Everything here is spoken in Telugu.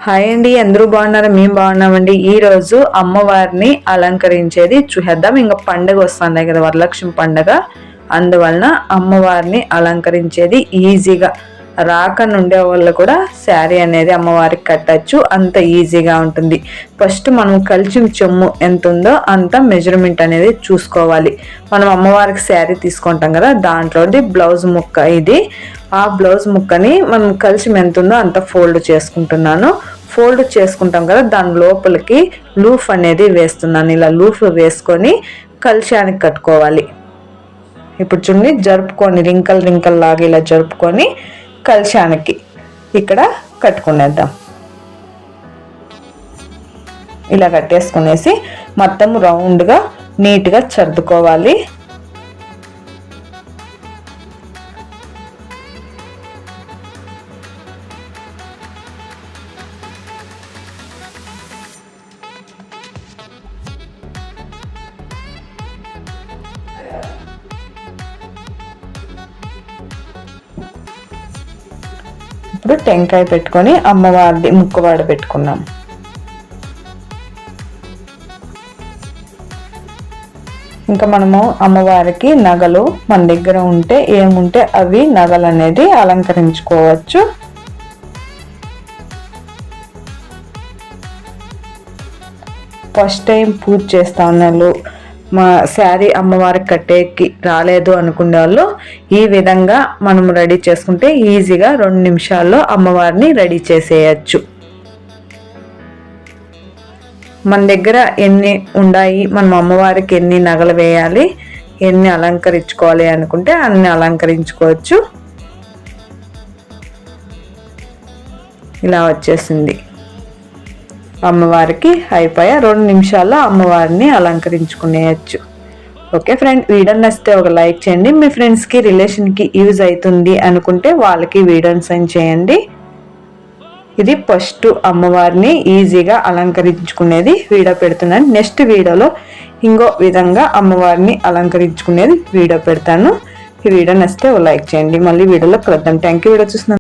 హాయ్ అండి, అందరూ బాగున్నారా? మేము బాగున్నామండి. ఈ రోజు అమ్మవారిని అలంకరించేది చూసేద్దాం. ఇంకా పండుగ వస్తుంది కదా, వరలక్ష్మి పండుగ. అందువలన అమ్మవారిని అలంకరించేది ఈజీగా రాకనుండే వాళ్ళు కూడా శారీ అనేది అమ్మవారికి కట్టచ్చు. అంత ఈజీగా ఉంటుంది. ఫస్ట్ మనం కలిసిన చెమ్ము ఎంత ఉందో అంత మెజర్మెంట్ అనేది చూసుకోవాలి. మనం అమ్మవారికి శారీ తీసుకుంటాం కదా, దాంట్లోది బ్లౌజ్ ముక్క ఇది. ఆ బ్లౌజ్ ముక్కని మనం కలిసి ఎంత ఉందో అంత ఫోల్డ్ చేసుకుంటున్నాను. ఫోల్డ్ చేసుకుంటాం కదా, దాని లోపలికి లూఫ్ అనేది వేస్తున్నాను. ఇలా లూఫ్ వేసుకొని కల్చానికి కట్టుకోవాలి. ఇప్పుడు చూడండి, జరుపుకొని రింకల్ లాగా ఇలా జరుపుకొని కల్చానికి ఇక్కడ కట్టుకునేద్దాం. ఇలా కట్టేసుకునేసి మొత్తం రౌండ్గా నీట్గా సర్దుకోవాలి. ఇప్పుడు టెంకాయ పెట్టుకొని అమ్మవారిది ముక్కువాడ పెట్టుకున్నాం. ఇంకా మనము అమ్మవారికి నగలు మన దగ్గర ఉంటే ఏముంటే అవి నగలు అనేది అలంకరించుకోవచ్చు. ఫస్ట్ టైం పూజ చేస్తా ఉన్నాళ్ళు, మా శారీ అమ్మవారికి కట్టేకి రాలేదు అనుకునే వాళ్ళు ఈ విధంగా మనం రెడీ చేసుకుంటే ఈజీగా 2 నిమిషాల్లో అమ్మవారిని రెడీ చేసేయచ్చు. మన దగ్గర ఎన్ని ఉన్నాయి, మనం అమ్మవారికి ఎన్ని నగలు వేయాలి, ఎన్ని అలంకరించుకోవాలి అనుకుంటే అన్ని అలంకరించుకోవచ్చు. ఇలా వచ్చేసింది అమ్మవారికి. అయిపోయా 2 నిమిషాల్లో అమ్మవారిని అలంకరించుకునేయచ్చు. ఓకే ఫ్రెండ్, వీడియో నచ్చితే ఒక లైక్ చేయండి. మీ ఫ్రెండ్స్కి రిలేషన్కి యూజ్ అవుతుంది అనుకుంటే వాళ్ళకి వీడియోని సెండ్ చేయండి. ఇది ఫస్ట్ అమ్మవారిని ఈజీగా అలంకరించుకునేది వీడియో పెడుతున్నాను. నెక్స్ట్ వీడియోలో ఇంకో విధంగా అమ్మవారిని అలంకరించుకునేది వీడియో పెడతాను. ఈ వీడియో నచ్చితే ఒక లైక్ చేయండి. మళ్ళీ వీడియోలో కలుద్దాం. Thank you. వీడియో చూస్తున్నాను.